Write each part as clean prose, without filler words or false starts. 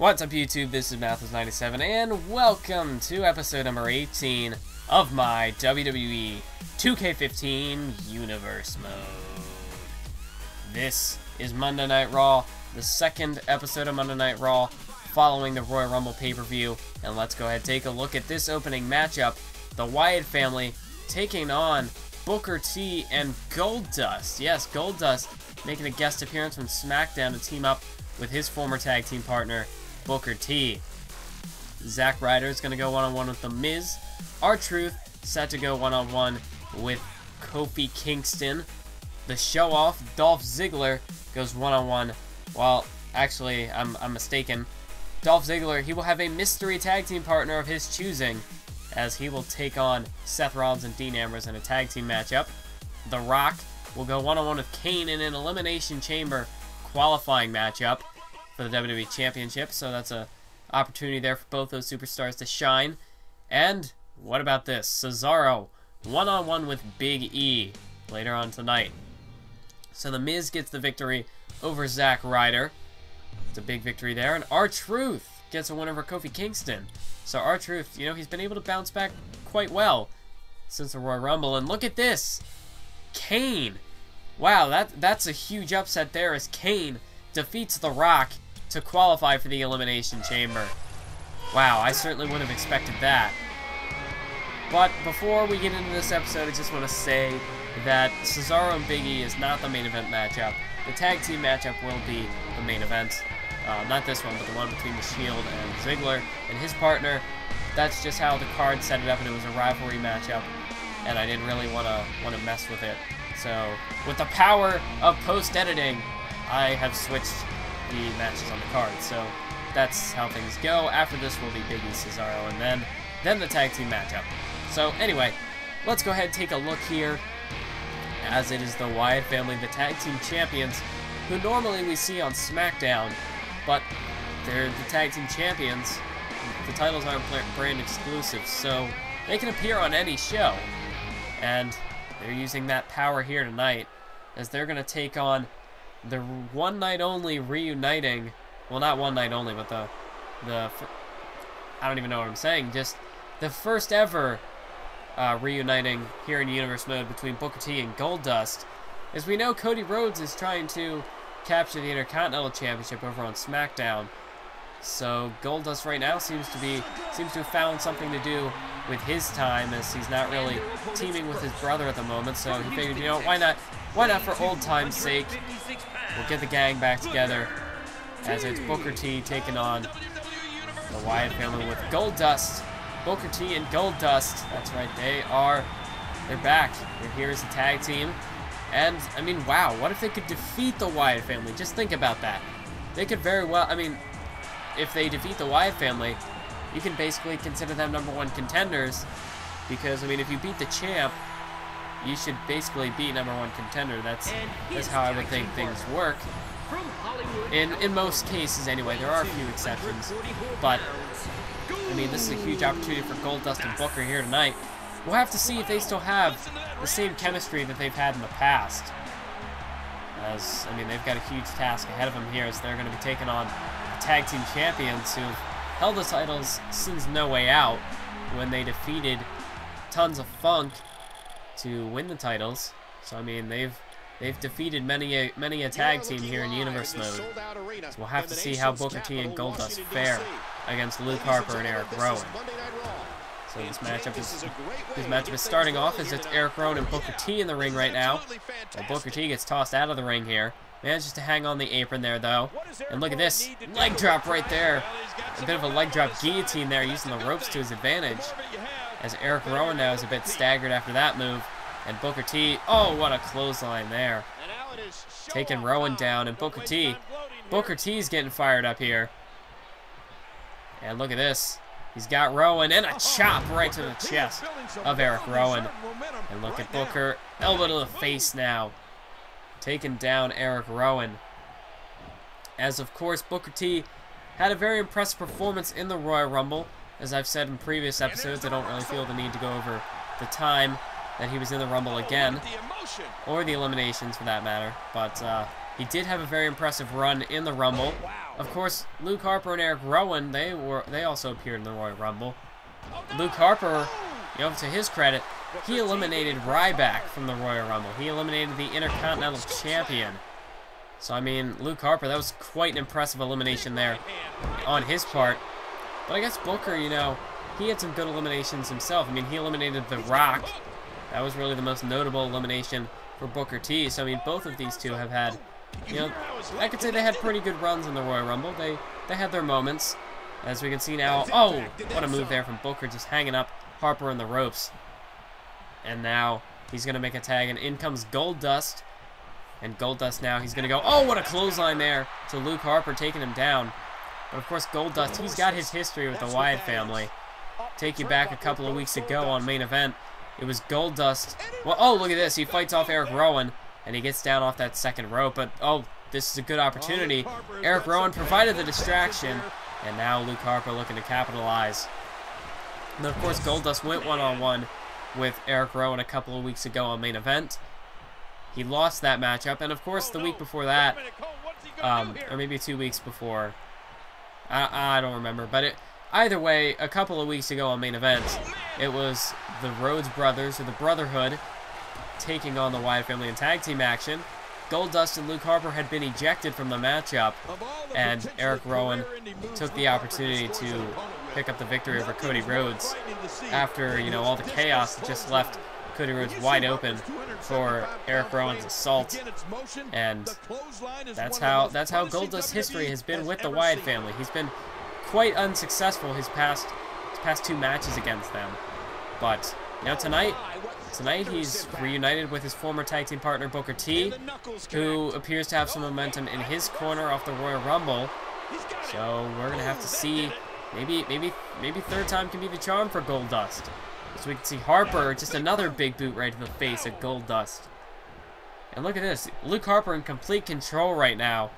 What's up, YouTube? This is Mathis97, and welcome to episode number 18 of my WWE 2K15 Universe Mode. This is Monday Night Raw, the second episode of Monday Night Raw following the Royal Rumble pay-per-view, and let's go ahead and take a look at this opening matchup. The Wyatt family taking on Booker T and Goldust. Yes, Goldust making a guest appearance from SmackDown to team up with his former tag team partner, Booker T. Zack Ryder is going to go one-on-one with The Miz. R-Truth set to go one-on-one with Kofi Kingston. The show-off, Dolph Ziggler, goes one-on-one. Well, actually, I'm mistaken. Dolph Ziggler, he will have a mystery tag team partner of his choosing, as he will take on Seth Rollins and Dean Ambrose in a tag team matchup. The Rock will go one-on-one with Kane in an Elimination Chamber qualifying matchup for the WWE Championship, so that's an opportunity there for both those superstars to shine. And what about this? Cesaro one-on-one with Big E later on tonight. So The Miz gets the victory over Zack Ryder. It's a big victory there. And R-Truth gets a win over Kofi Kingston. So R-Truth, you know, he's been able to bounce back quite well since the Royal Rumble. And look at this. Kane. Wow, that's a huge upset there as Kane defeats The Rock to qualify for the Elimination Chamber. Wow, I certainly wouldn't have expected that. But before we get into this episode, I just want to say that Cesaro and Big E is not the main event matchup. The tag team matchup will be the main event. Not this one, but the one between The Shield and Ziggler and his partner. That's just how the card set it up, and it was a rivalry matchup, and I didn't really want to mess with it. So, with the power of post-editing, I have switched the matches on the card. So, that's how things go. After this will be Big E, Cesaro, and then the tag team matchup. So, anyway, let's go ahead and take a look here, as it is the Wyatt family, the tag team champions, who normally we see on SmackDown, but they're the tag team champions. The titles aren't brand exclusive, so they can appear on any show. And they're using that power here tonight, as they're going to take on the one night only reuniting, well, not one night only, but the I don't even know what I'm saying, just the first ever reuniting here in Universe Mode between Booker T and Goldust. As we know, Cody Rhodes is trying to capture the Intercontinental Championship over on SmackDown. So Goldust right now seems to have found something to do with his time, as he's not really teaming with his brother at the moment. So he figured, you know, why not for old time's sake? We'll get the gang back together, as it's Booker T taking on the Wyatt family with Goldust. Booker T and Goldust. That's right, they're back. They're here as a tag team. And, I mean, wow, what if they could defeat the Wyatt family? Just think about that. They could very well, I mean, if they defeat the Wyatt family, you can basically consider them #1 contenders, because, I mean, if you beat the champ, you should basically be #1 contender. That's how I would think things work. In most cases, anyway. There are a few exceptions, but I mean, this is a huge opportunity for Goldust and Booker here tonight. We'll have to see if they still have the same chemistry that they've had in the past. As, I mean, they've got a huge task ahead of them here, as they're going to be taking on the tag team champions who've held the titles since No Way Out, when they defeated Tons of Funk to win the titles. So, I mean, they've defeated many a tag team here in Universe Mode. So we'll have to see how Booker T and Goldust fare against Luke Harper and Eric Rowan. So this matchup is starting off as it's Eric Rowan and Booker T in the ring right now. Well, Booker T gets tossed out of the ring here. Manages to hang on the apron there, though. And look at this. Leg drop right there. A bit of a leg drop guillotine there, using the ropes to his advantage. As Eric Rowan now is a bit staggered after that move. And Booker T, oh, what a clothesline there. Taking Rowan down, and Booker T's getting fired up here. And look at this. He's got Rowan, and a chop right to the chest of Eric Rowan. And look at Booker, elbow to the face now, taking down Eric Rowan. As, of course, Booker T had a very impressive performance in the Royal Rumble. As I've said in previous episodes, I don't really feel the need to go over the time that he was in the Rumble again, or the eliminations for that matter. But He did have a very impressive run in the Rumble. Of course, Luke Harper and Eric Rowan, they also appeared in the Royal Rumble. Luke Harper, you know, to his credit, he eliminated Ryback from the Royal Rumble. He eliminated the Intercontinental Champion. So, I mean, Luke Harper, that was quite an impressive elimination there on his part. But I guess Booker, you know, he had some good eliminations himself. I mean, he eliminated The Rock. That was really the most notable elimination for Booker T. So, I mean, both of these two have had, you know, I could say they had pretty good runs in the Royal Rumble. They had their moments. As we can see now, oh, what a move there from Booker, just hanging up Harper in the ropes. And now he's going to make a tag, and in comes Goldust. And Goldust now, he's going to go, oh, what a clothesline there to Luke Harper, taking him down. But of course, Goldust, he's got his history with the Wyatt family. Take you back a couple of weeks ago on main event. It was Goldust. Well, oh, look at this. He fights off Eric Rowan, and he gets down off that second rope. But, oh, this is a good opportunity. Eric Rowan provided the distraction, and now Luke Harper looking to capitalize. And of course, Goldust went one-on-one with Eric Rowan a couple of weeks ago on main event. He lost that matchup, and of course, the week before that, or maybe 2 weeks before, I don't remember, but either way, a couple of weeks ago on main event, it was the Rhodes brothers, or the Brotherhood, taking on the Wyatt family in tag team action. Goldust and Luke Harper had been ejected from the matchup, and Eric Rowan took the opportunity to pick up the victory over Cody Rhodes after, you know, all the chaos that just left Cody Rhodes wide open for Eric Rowan's assault. And that's how Goldust's history has been with the Wyatt family. He's been quite unsuccessful his past two matches against them. But you know, tonight he's reunited with his former tag team partner Booker T, who appears to have some momentum in his corner off the Royal Rumble. So we're gonna have to see. Maybe third time can be the charm for Goldust. So we can see Harper, just another big boot right in the face of Goldust. And look at this, Luke Harper in complete control right now.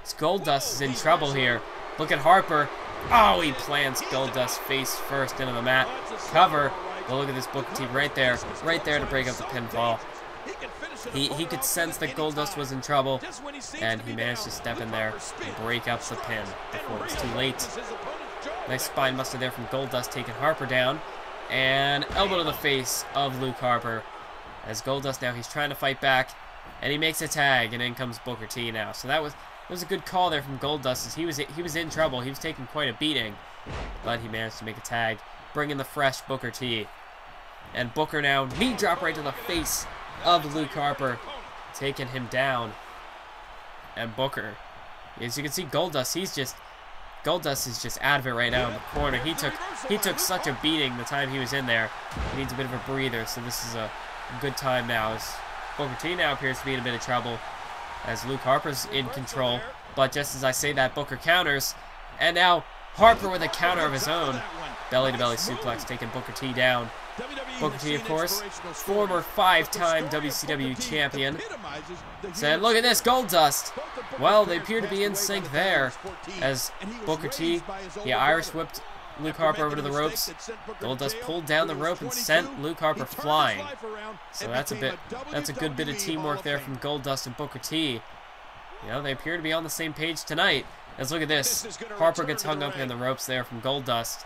Goldust is in trouble here. Look at Harper. Oh, he plants Goldust face first into the mat. Cover. But look at this Booker T right there to break up the pinfall. He could sense that Goldust was in trouble, and he managed to step in there and break up the pin before it's too late. Nice spine buster there from Goldust, taking Harper down. And elbow to the face of Luke Harper. As Goldust now, he's trying to fight back. And he makes a tag, and in comes Booker T now. So that was a good call there from Goldust, as he was in trouble. He was taking quite a beating. But he managed to make a tag, bringing the fresh Booker T. And Booker now, knee drop right to the face of Luke Harper, taking him down. And Booker, as you can see, Goldust is just out of it right now in the corner. He took such a beating the time he was in there. He needs a bit of a breather, so this is a good time now. As Booker T now appears to be in a bit of trouble, as Luke Harper's in control. But just as I say that, Booker counters, and now Harper with a counter of his own. Belly-to-belly suplex, taking Booker T down. Booker T, of course, former 5-time WCW champion. Said, look at this, Goldust. Well, they appear to be in sync there, as Booker T, he Irish whipped Luke Harper over to the ropes. Goldust pulled down the rope and sent Luke Harper flying. So that's a good bit of teamwork there from Goldust and Booker T. You know, they appear to be on the same page tonight. As look at this, Harper gets hung up in the ropes there from Goldust.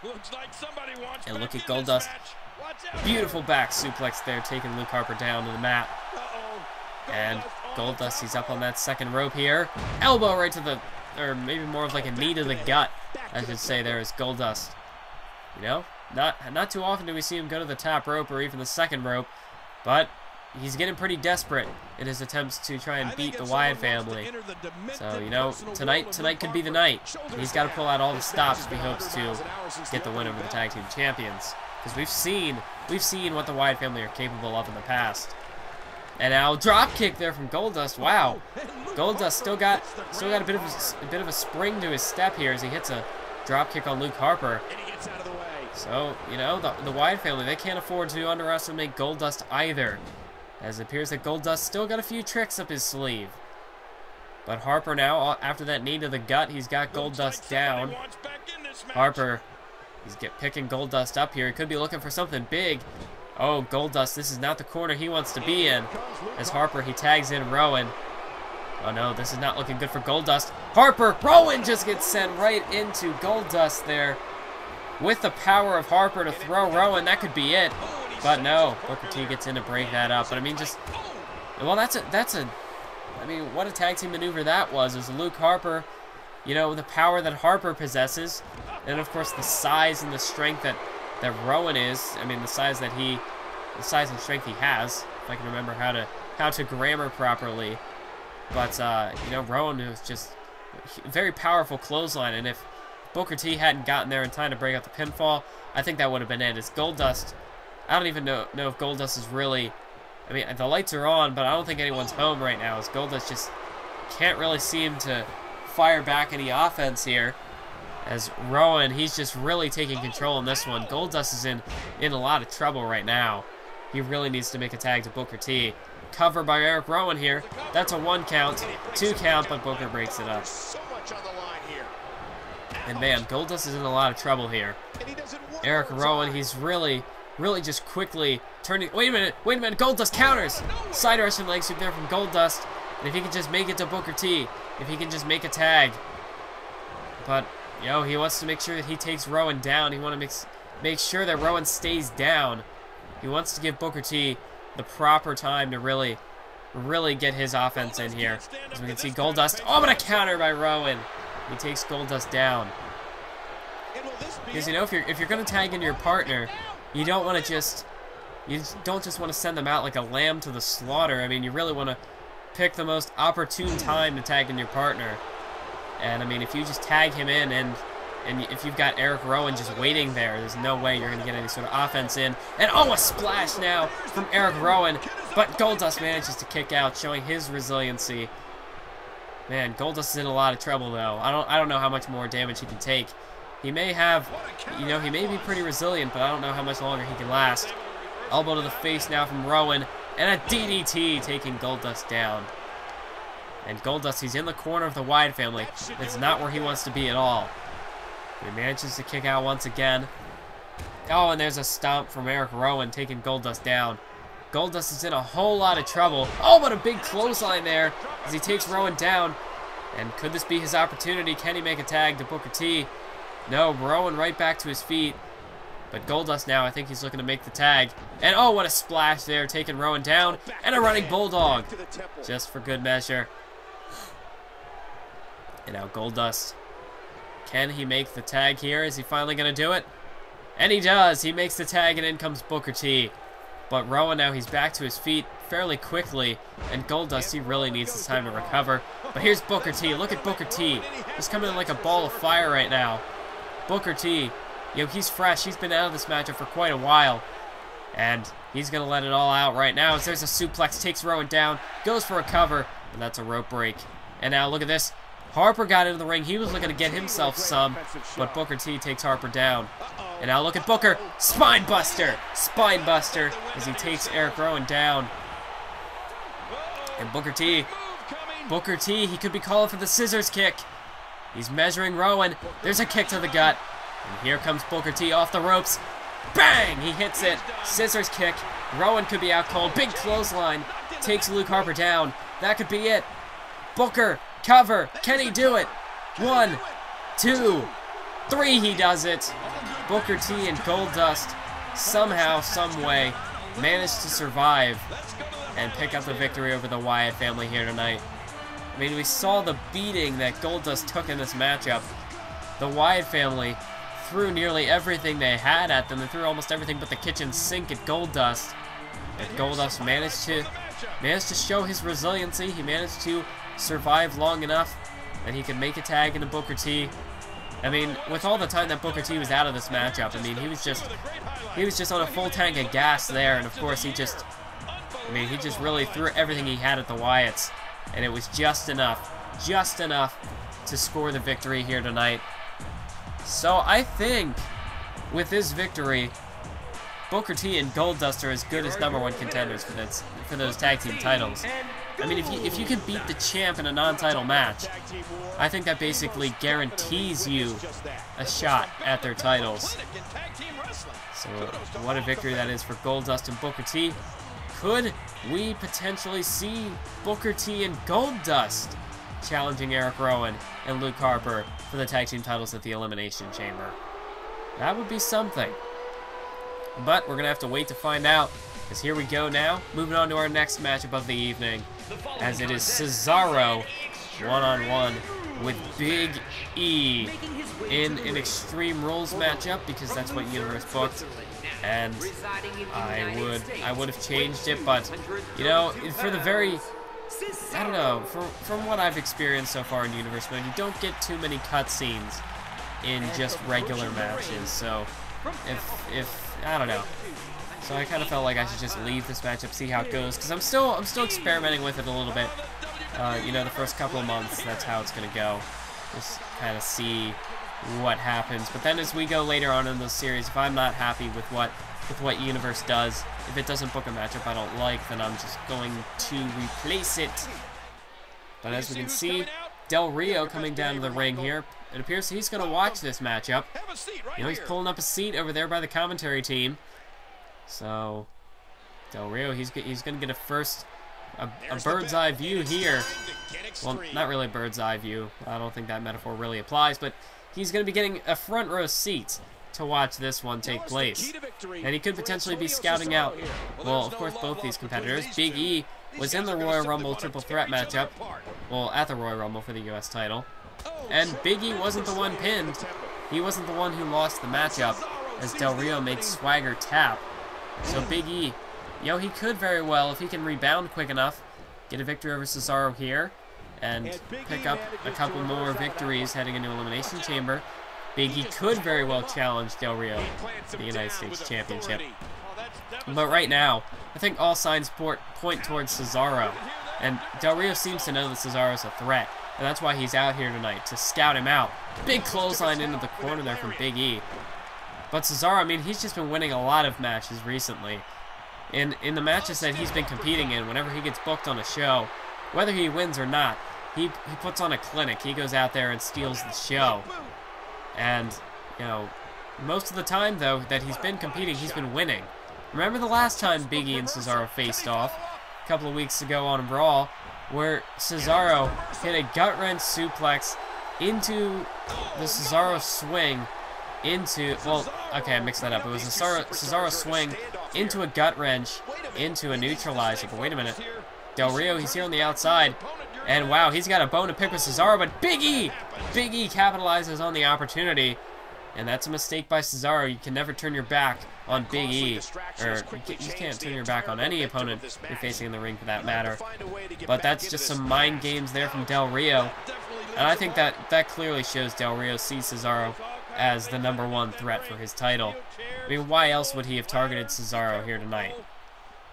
And look at Goldust. Beautiful back suplex there, taking Luke Harper down to the mat. And Goldust, he's up on that second rope here. Elbow right to the, or maybe more of like a knee to the gut, I should say, there is Goldust. You know, not too often do we see him go to the top rope or even the second rope, but he's getting pretty desperate in his attempts to try and beat the Wyatt family. So, you know, tonight could be the night. He's got to pull out all the stops if he hopes to get the win over the tag team champions. Because we've seen what the Wyatt family are capable of in the past. And now drop kick there from Goldust. Wow, Goldust still got a bit of a spring to his step here as he hits a drop kick on Luke Harper. So, you know, the Wyatt family, they can't afford to underestimate Goldust either, as it appears that Goldust still got a few tricks up his sleeve. But Harper now, after that knee to the gut, he's got Goldust down. Harper, he's picking Goldust up here. He could be looking for something big. Oh, Goldust, this is not the corner he wants to be in. As Harper, he tags in Rowan. Oh no, this is not looking good for Goldust. Harper, Rowan just gets sent right into Goldust there. With the power of Harper to throw Rowan, that could be it. But no, Booker T gets in to break that up. But I mean, well, I mean, what a tag team maneuver that was. It was Luke Harper, you know, the power that Harper possesses. And of course, the size and the strength that Rowan is. I mean, the size and strength he has, if I can remember how to grammar properly. But, you know, Rowan was just a very powerful clothesline, and if Booker T hadn't gotten there in time to break out the pinfall, I think that would have been it. As Goldust, I don't even know if Goldust is really, I mean, the lights are on, but I don't think anyone's home right now, as Goldust just can't really seem to fire back any offense here. As Rowan, he's just really taking control in this one. Goldust is in a lot of trouble right now. He really needs to make a tag to Booker T. Cover by Eric Rowan here. That's a 1 count, 2 count, but Booker breaks it up. And man, Goldust is in a lot of trouble here. Eric Rowan, he's really just quickly turning. Wait a minute, Goldust counters! Side Russian leg sweep there from Goldust. And if he can just make it to Booker T, if he can just make a tag. But, you know, he wants to make sure that he takes Rowan down. He wants to make sure that Rowan stays down. He wants to give Booker T the proper time to really get his offense in here. As we can see Goldust. Oh, but a counter by Rowan. He takes Goldust down. Because, you know, if you're going to tag in your partner, you don't want to just want to send them out like a lamb to the slaughter. I mean, you really want to pick the most opportune time to tag in your partner. And I mean, if you just tag him in and if you've got Eric Rowan just waiting there's no way you're going to get any sort of offense in. And oh, a splash now from Eric Rowan. But Goldust manages to kick out, showing his resiliency. Man, Goldust is in a lot of trouble, though. I don't know how much more damage he can take. He may have, you know, he may be pretty resilient, but I don't know how much longer he can last. Elbow to the face now from Rowan. And a DDT taking Goldust down. And Goldust, he's in the corner of the Wyatt family. It's not where he wants to be at all. He manages to kick out once again. Oh, and there's a stomp from Eric Rowan taking Goldust down. Goldust is in a whole lot of trouble. Oh, but a big clothesline there as he takes Rowan down. And could this be his opportunity? Can he make a tag to Booker T? No, Rowan right back to his feet. But Goldust now, I think he's looking to make the tag. And oh, what a splash there, taking Rowan down. And a running bulldog, just for good measure. And now Goldust. Can he make the tag here? Is he finally going to do it? And he does. He makes the tag, and in comes Booker T. But Rowan now, he's back to his feet fairly quickly. And Goldust, he really needs this time to recover. But here's Booker T. Look at Booker T. He's coming in like a ball of fire right now. Booker T, you know, he's fresh. He's been out of this matchup for quite a while. And he's going to let it all out right now. As there's a suplex, takes Rowan down, goes for a cover, and that's a rope break. And now look at this. Harper got into the ring. He was looking to get himself some, but Booker T takes Harper down. And now look at Booker. Spine buster. Spine buster as he takes Eric Rowan down. And Booker T, he could be calling for the scissors kick. He's measuring Rowan. There's a kick to the gut. And here comes Booker T off the ropes. Bang! He hits it. Scissors kick. Rowan could be out cold. Big clothesline. Takes Luke Harper down. That could be it. Booker, cover. Can he do it? 1, 2, 3. He does it. Booker T and Goldust somehow, some way, managed to survive and pick up the victory over the Wyatt family here tonight. I mean, we saw the beating that Goldust took in this matchup. The Wyatt family threw nearly everything they had at them. They threw almost everything but the kitchen sink at Goldust. And Goldust managed to show his resiliency. He managed to survive long enough that he could make a tag into Booker T. I mean, with all the time that Booker T was out of this matchup, I mean, he was just on a full tank of gas there, and of course he just really threw everything he had at the Wyatts, and it was just enough to score the victory here tonight. So I think with this victory, Booker T and Goldust are as good as #1 contenders for those tag team titles. I mean, if you can beat the champ in a non-title match, I think that basically guarantees you a shot at their titles. So what a victory that is for Goldust and Booker T. could we potentially see Booker T and Goldust challenging Eric Rowan and Luke Harper for the tag team titles at the Elimination Chamber? That would be something. But we're going to have to wait to find out, because here we go now, moving on to our next matchup of the evening, as it is Cesaro one-on-one with Big E in an Extreme Rules matchup, because that's what Universe booked. And I would have changed it, but, you know, for the very, I don't know, from what I've experienced so far in Universe Mode, you don't get too many cutscenes in just regular matches, so if I don't know. So I kind of felt like I should just leave this matchup, see how it goes, because I'm still experimenting with it a little bit. You know, the first couple of months, that's how it's gonna go. Just kind of see what happens. But then as we go later on in the series, if I'm not happy with what Universe does, if it doesn't book a matchup I don't like, then I'm just going to replace it. But as we can see, Del Rio coming down to the ring here. It appears he's going to watch this matchup. You know, he's pulling up a seat over there by the commentary team. So, Del Rio, he's going to get a bird's eye view here. Well, not really a bird's eye view. I don't think that metaphor really applies, but he's going to be getting a front row seat to watch this one take place. And he could potentially be scouting out, well, of course, both these competitors. Big E was in the Royal Rumble triple threat matchup, well, at the Royal Rumble for the US title. And Big E wasn't the one pinned. He wasn't the one who lost the matchup, as Del Rio made Swagger tap. So Big E, you know, he could very well, if he can rebound quick enough, get a victory over Cesaro here, and pick up a couple more victories heading into Elimination Chamber. Big E could very well challenge Del Rio for the United States Championship. But right now, I think all signs point towards Cesaro. And Del Rio seems to know that Cesaro's a threat. And that's why he's out here tonight, to scout him out. Big clothesline into the corner there from Big E. But Cesaro, I mean, he's just been winning a lot of matches recently. In the matches that he's been competing in, whenever he gets booked on a show, whether he wins or not, he puts on a clinic. He goes out there and steals the show. And, you know, most of the time, though, that he's been competing, he's been winning. Remember the last time Big E and Cesaro faced off, a couple of weeks ago on Raw, where Cesaro hit a gut-wrench suplex into the Cesaro swing into, well, okay, I mixed that up. It was a Cesaro swing into a gut-wrench into a neutralizer. But wait a minute. Del Rio, he's here on the outside. And wow, he's got a bone to pick with Cesaro, but Big E capitalizes on the opportunity. And that's a mistake by Cesaro. You can never turn your back on Big E. Or you can't turn your back on any opponent you're facing in the ring for that matter. But that's just some mind games there from Del Rio. And I think that clearly shows Del Rio sees Cesaro as the #1 threat for his title. I mean, why else would he have targeted Cesaro here tonight?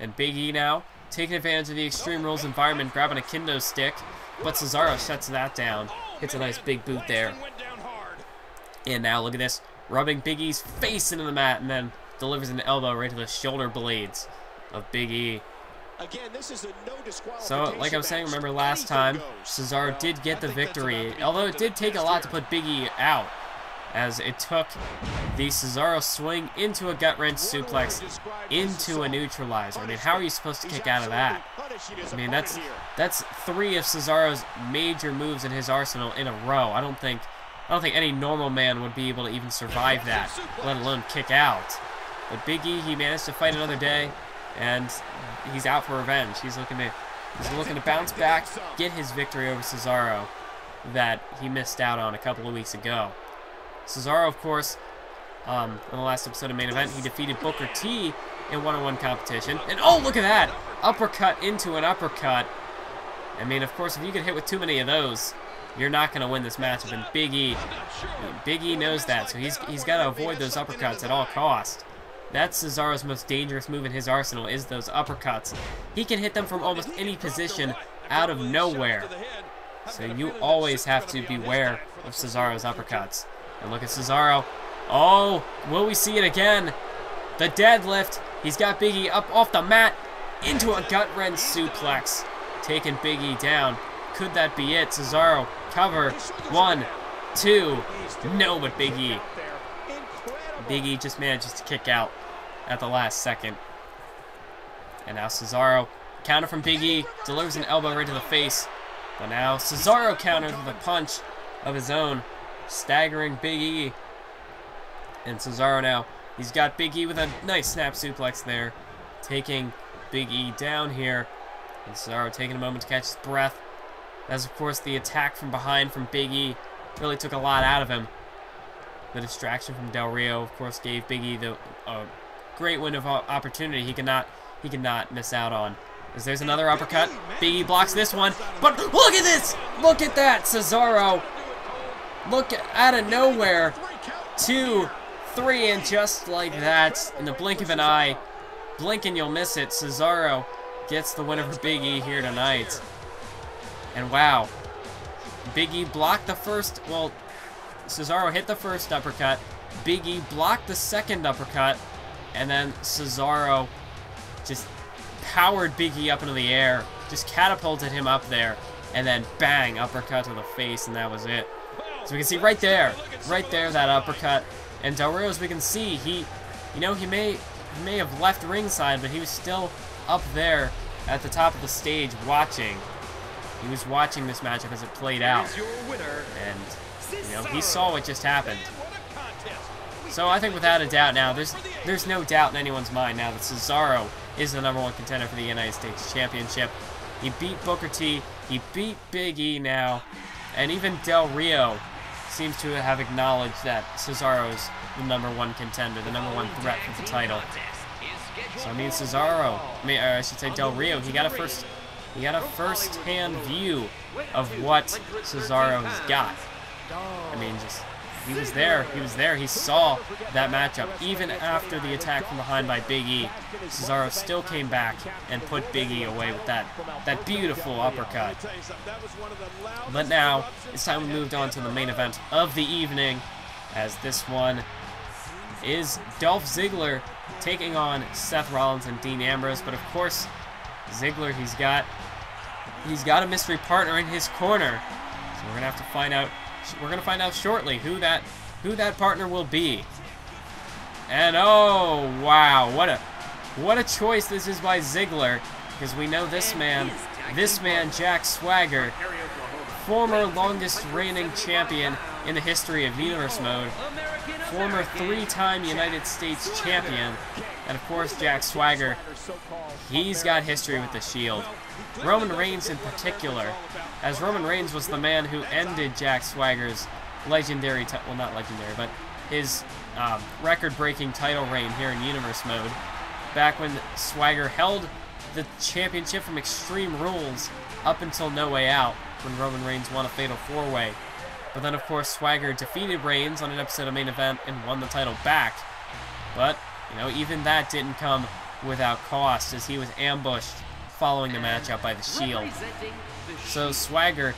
And Big E now, taking advantage of the Extreme Rules environment, grabbing a kendo stick. But Cesaro shuts that down. Hits a nice big boot there. And now look at this, rubbing Big E's face into the mat and then delivers an elbow right to the shoulder blades of Big E. So, like I was saying, remember last time, Cesaro did get the victory, although it did take a lot to put Big E out, as it took the Cesaro swing into a gut-wrench suplex into a neutralizer. I mean, how are you supposed to kick out of that? I mean, that's 3 of Cesaro's major moves in his arsenal in a row. I don't think any normal man would be able to even survive that, let alone kick out. But Big E, he managed to fight another day, and he's out for revenge. He's looking to bounce back, get his victory over Cesaro that he missed out on a couple of weeks ago. Cesaro, of course, in the last episode of Main Event, he defeated Booker T in one-on-one competition. And oh, look at that! Uppercut into an uppercut. I mean, of course, if you get hit with too many of those, you're not going to win this matchup. And Big E knows that, so he's got to avoid those uppercuts at all costs. That's Cesaro's most dangerous move in his arsenal, is those uppercuts. He can hit them from almost any position out of nowhere. So you always have to beware of Cesaro's uppercuts. And look at Cesaro. Oh, will we see it again? The deadlift. He's got Big E up off the mat into a gut-wrench suplex, taking Big E down. Could that be it? Cesaro, cover. 1, 2. No, but Big E. Big E just manages to kick out at the last second. And now Cesaro, counter from Big E, delivers an elbow right to the face. But now Cesaro counters with a punch of his own, staggering Big E. And Cesaro now, he's got Big E with a nice snap suplex there, taking Big E down here. And Cesaro taking a moment to catch his breath. As, of course, the attack from behind from Big E really took a lot out of him. The distraction from Del Rio, of course, gave Big E the great window of opportunity he could not miss out on. As there's another uppercut. Big E blocks this one. But look at this! Look at that! Cesaro, look out of nowhere. 2, 3, and just like that, in the blink of an eye, blink and you'll miss it, Cesaro gets the win over Big E here tonight. And wow, Big E blocked the first, well, Cesaro hit the first uppercut, Big E blocked the second uppercut, and then Cesaro just powered Big E up into the air, just catapulted him up there, and then bang, uppercut to the face, and that was it. So we can see right there, that uppercut. And Del Rio, as we can see, he may have left ringside, but he was still up there at the top of the stage watching. He was watching this matchup as it played out, and he saw what just happened. So I think without a doubt now, there's no doubt in anyone's mind now that Cesaro is the #1 contender for the United States Championship. He beat Booker T, he beat Big E now, and even Del Rio seems to have acknowledged that Cesaro is the #1 contender, the #1 threat for the title. So I mean I should say Del Rio, he got a first-hand view of what Cesaro has got. I mean, he was there, he saw that matchup. Even after the attack from behind by Big E, Cesaro still came back and put Big E away with that beautiful uppercut. But now, it's time we moved on to the main event of the evening, as this one is Dolph Ziggler taking on Seth Rollins and Dean Ambrose. But of course, Ziggler, he's got a mystery partner in his corner. So we're gonna have to find out. We're gonna find out shortly who that partner will be. And oh wow, what a choice this is by Ziggler, because we know this man, Jack Swagger, former longest reigning champion in the history of Universe Mode, former 3-time United States champion, and of course Jack Swagger, he's got history with the Shield. Roman Reigns in particular, as Roman Reigns was the man who ended Jack Swagger's legendary, well not legendary, but his record-breaking title reign here in Universe Mode, back when Swagger held the championship from Extreme Rules up until No Way Out, when Roman Reigns won a Fatal 4-Way. But then, of course, Swagger defeated Reigns on an episode of Main Event and won the title back. But, even that didn't come without cost, as he was ambushed following the matchup by the Shield. So Swagger,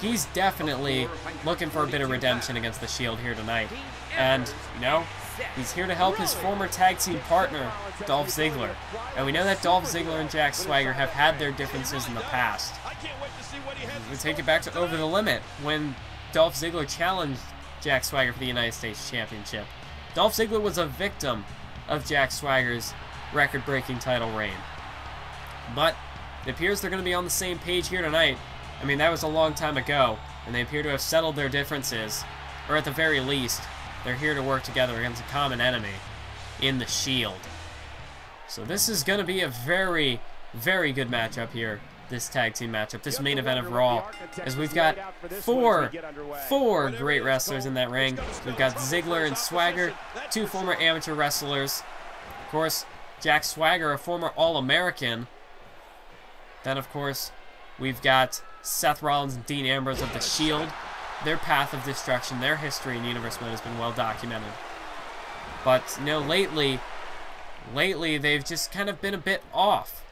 he's definitely looking for a bit of redemption against the Shield here tonight. And, he's here to help his former tag team partner, Dolph Ziggler. And we know that Dolph Ziggler and Jack Swagger have had their differences in the past. We take it back to Over the Limit, when Dolph Ziggler challenged Jack Swagger for the United States Championship. Dolph Ziggler was a victim of Jack Swagger's record-breaking title reign. But it appears they're going to be on the same page here tonight. I mean, that was a long time ago, and they appear to have settled their differences, or at the very least, they're here to work together against a common enemy in the Shield. So this is going to be a very, very good matchup here, this tag team matchup, this main event of Raw, as we've got four great wrestlers in that ring. We've got Ziggler and Swagger, 2 former amateur wrestlers. Of course, Jack Swagger, a former All-American. Then, of course, we've got Seth Rollins and Dean Ambrose of the Shield. Their path of destruction, their history in Universe Mode has been well documented. But, lately they've just kind of been a bit off.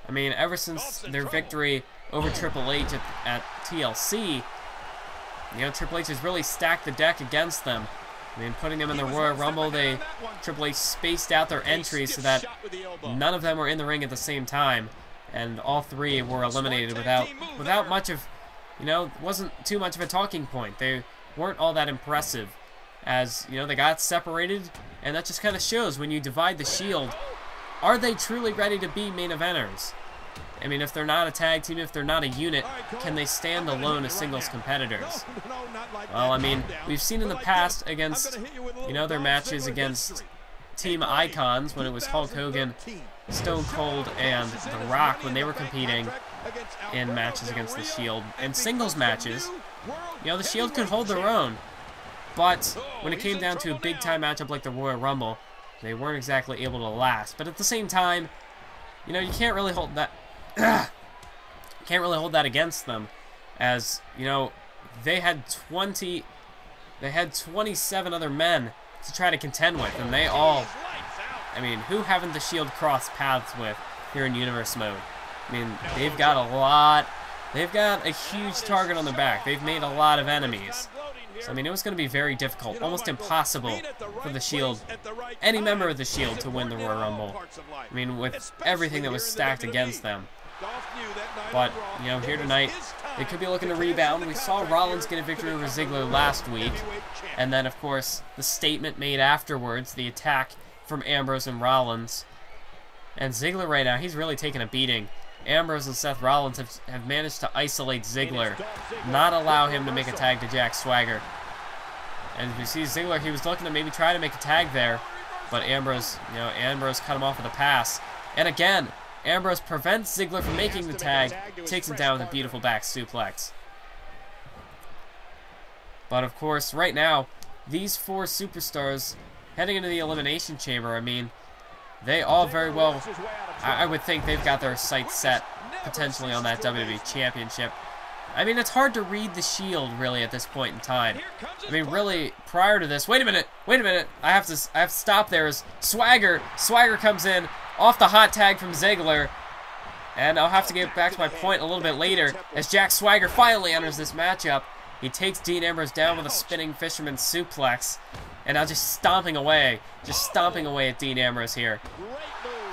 I mean, ever since their victory over Triple H at TLC, Triple H has really stacked the deck against them. I mean, putting them in the Royal Rumble, Triple H spaced out their entries so that none of them were in the ring at the same time. And all 3 were eliminated without much of, wasn't too much of a talking point. They weren't all that impressive, as, they got separated, and that just kind of shows when you divide the Shield are they truly ready to be main eventers? I mean, if they're not a tag team, if they're not a unit, can they stand alone as singles competitors? Well, I mean, we've seen in the past against, their matches against team icons when it was Hulk Hogan, Stone Cold, and The Rock when they were competing in matches against the Shield. And singles matches, the Shield could hold their own. But when it came down to a big-time matchup like the Royal Rumble, they weren't exactly able to last. But at the same time, you can't really hold that... can't really hold that against them, as they had 27 other men to try to contend with, and they all, I mean, who haven't the Shield crossed paths with here in Universe Mode? I mean, they've got a huge target on their back. They've made a lot of enemies. So, I mean, it was going to be very difficult, almost impossible for the Shield, any member of the Shield, to win the Royal Rumble. I mean, with everything that was stacked against them. But, here tonight, they could be looking to rebound. We saw Rollins get a victory over Ziggler last week. And then, of course, the statement made afterwards, the attack from Ambrose and Rollins. And Ziggler right now, he's really taking a beating. Ambrose and Seth Rollins have managed to isolate Ziggler, not allow him to make a tag to Jack Swagger. And if you see Ziggler, he was looking to maybe try to make a tag there, but Ambrose, Ambrose cut him off with a pass. And again, Ambrose prevents Ziggler from making the tag, takes him down with a beautiful back suplex. But of course, right now, these four superstars heading into the Elimination Chamber, I mean, they all very well, I would think they've got their sights set potentially on that WWE Championship. I mean, it's hard to read the Shield really at this point in time. I mean, really, prior to this, wait a minute, I have to stop there as Swagger comes in off the hot tag from Ziggler, and I'll have to get back to my point a little bit later as Jack Swagger finally enters this matchup. He takes Dean Ambrose down with a spinning fisherman suplex, and now just stomping away at Dean Ambrose here.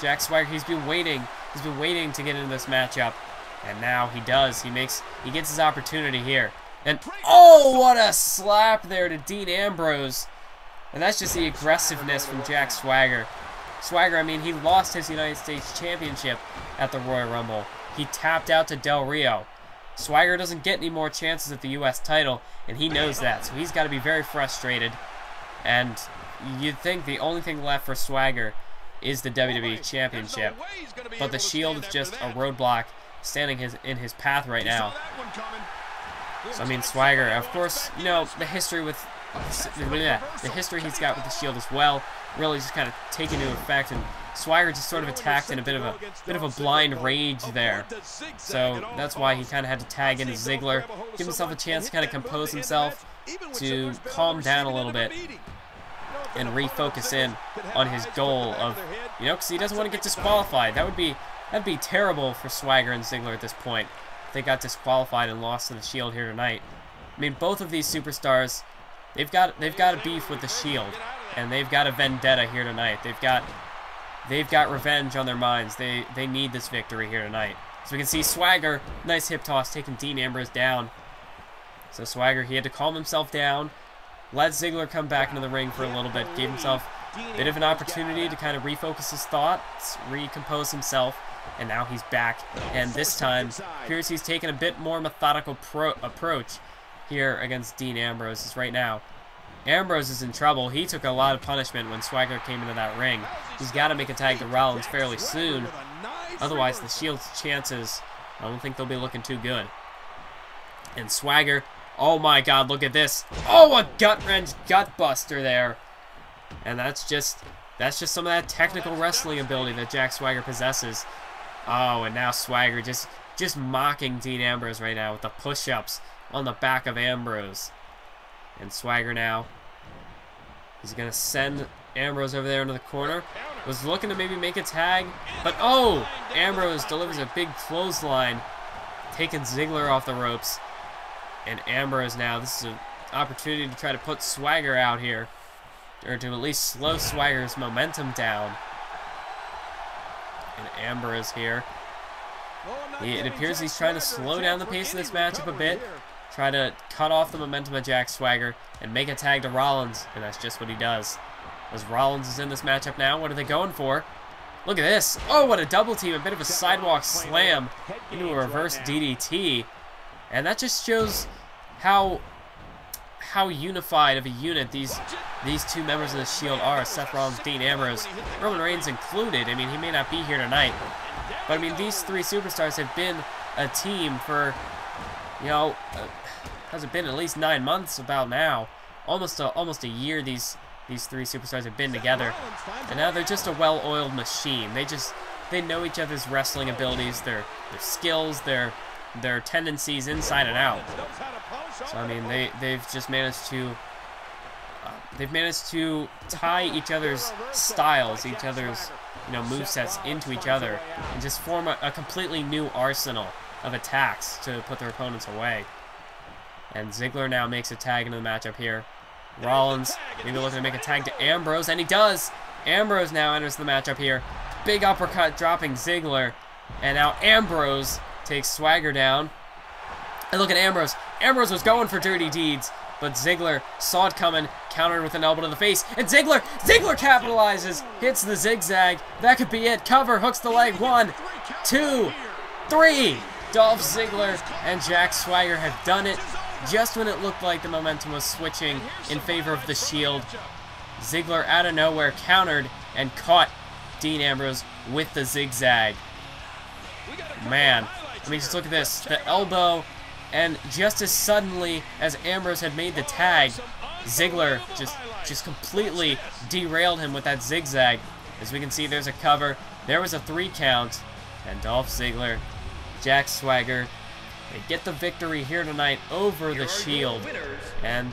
Jack Swagger, he's been waiting to get into this matchup, and now he does. He gets his opportunity here. And oh, what a slap there to Dean Ambrose. And that's just the aggressiveness from Jack Swagger. Swagger, I mean, he lost his United States Championship at the Royal Rumble. He tapped out to Del Rio. Swagger doesn't get any more chances at the U.S. title, and he knows that, so he's got to be very frustrated. And you'd think the only thing left for Swagger is the WWE Championship, but the Shield is just a roadblock standing in his path right now. So I mean, Swagger, of course, the history he's got with the Shield as well, really just kind of taken into effect, and Swagger just sort of attacked in a bit of a blind rage there. So that's why he kind of had to tag into Ziggler, give himself a chance to kind of compose himself, to calm down a little bit and refocus in on his goal of, because he doesn't want to get disqualified. That'd be terrible for Swagger and Ziggler at this point if they got disqualified and lost to the Shield here tonight. I mean, both of these superstars, they've got a beef with the Shield, and they've got a vendetta here tonight. They've got revenge on their minds. They need this victory here tonight. So we can see Swagger, nice hip toss, taking Dean Ambrose down. So Swagger, he had to calm himself down, let Ziggler come back into the ring for a little bit, gave himself a bit of an opportunity to kind of refocus his thoughts, recompose himself, and now he's back. And this time, appears he's taken a bit more methodical approach here against Dean Ambrose. As right now, Ambrose is in trouble. He took a lot of punishment when Swagger came into that ring. He's got to make a tag to Rollins fairly soon. Otherwise, the Shield's chances, I don't think they'll be looking too good. And Swagger, oh my God, look at this. Oh, a gut-wrench gut-buster there. And that's just some of that technical wrestling ability that Jack Swagger possesses. Oh, and now Swagger just mocking Dean Ambrose right now with the push-ups on the back of Ambrose. And Swagger now, he's going to send Ambrose over there into the corner. Was looking to maybe make a tag, but oh! Ambrose delivers a big clothesline, taking Ziggler off the ropes. And Ambrose now, this is an opportunity to try to put Swagger out here, or to at least slow Swagger's momentum down. And Ambrose here, it appears he's trying to slow down the pace of this matchup a bit, try to cut off the momentum of Jack Swagger, and make a tag to Rollins, and that's just what he does. As Rollins is in this matchup now, what are they going for? Look at this. Oh, what a double team. A bit of a sidewalk slam into a reverse DDT. And that just shows how unified of a unit these two members of the Shield are. Seth Rollins, Dean Ambrose, Roman Reigns included. I mean, he may not be here tonight, but I mean, these three superstars have been a team for, you know, has it been at least 9 months about now? Almost a year these three superstars have been together, and now they're just a well-oiled machine. They know each other's wrestling abilities, their skills, their tendencies inside and out. So I mean, they've just managed to tie each other's styles, each other's movesets into each other, and just form a completely new arsenal of attacks to put their opponents away. And Ziggler now makes a tag into the matchup here. Rollins maybe looking to make a tag to Ambrose, and he does. Ambrose now enters the matchup here. Big uppercut dropping Ziggler, and now Ambrose takes Swagger down. And look at Ambrose. Ambrose was going for dirty deeds, but Ziggler saw it coming, countered with an elbow to the face, and Ziggler capitalizes, hits the zigzag. That could be it. Cover, hooks the leg. 1, 2, 3. Dolph Ziggler and Jack Swagger have done it. Just when it looked like the momentum was switching in favor of the Shield, Ziggler out of nowhere countered and caught Dean Ambrose with the zigzag. Man, I mean, just look at this. The elbow, and just as suddenly as Ambrose had made the tag, Ziggler just completely derailed him with that zigzag. As we can see, there's a cover. There was a 3 count, and Dolph Ziggler, Jack Swagger, they get the victory here tonight over the Shield, and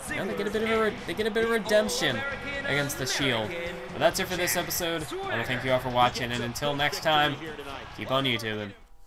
they get a bit of redemption against the Shield. But that's it for this episode. I want to thank you all for watching, and until next time, keep on YouTubing.